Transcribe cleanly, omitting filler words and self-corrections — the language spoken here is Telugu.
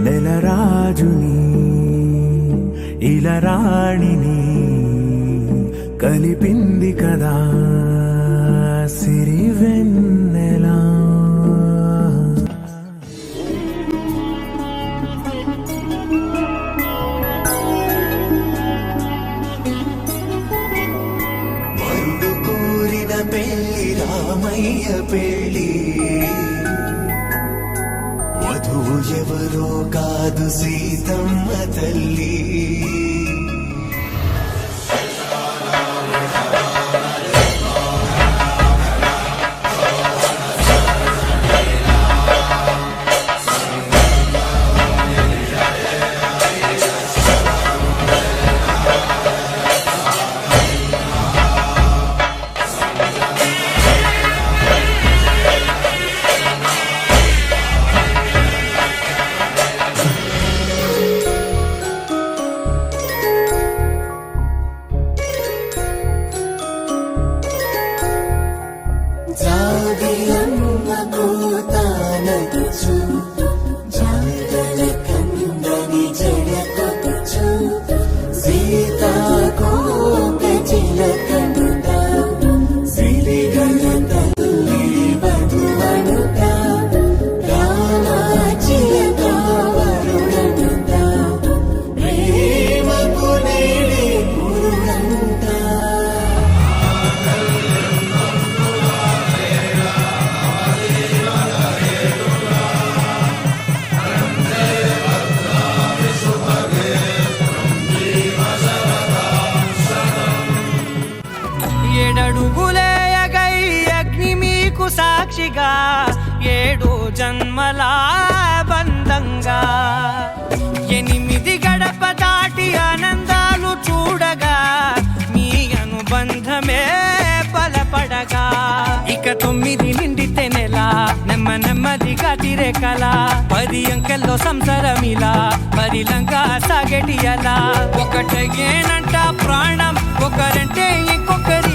నెలరాజుని ఇలరాణిని కలిపింది కదా సిరివెన్నెలా. వరుడు కోరిన పెళ్లి రామయ్య పెళ్లి, వధువు ఎవరో కాదు సీతమ్మ తల్లి. ఏడడుగులేయగై అగ్ని మీకు సాక్షిగా, 7 జన్మల బంధంగా, 8 గడప దాటి ఆనందాలు చూడగా, మీ అనుబంధమే బలపడగా. ఇక 9 నిండితే నెల, నెమ్మదిగా తిరే కల, 10 అంకెల్లో సంసారమిలా పరిలంగా సాగటి అలా. ఒకటేనంట ప్రాణం, ఒకరంటే ఇంకొకరి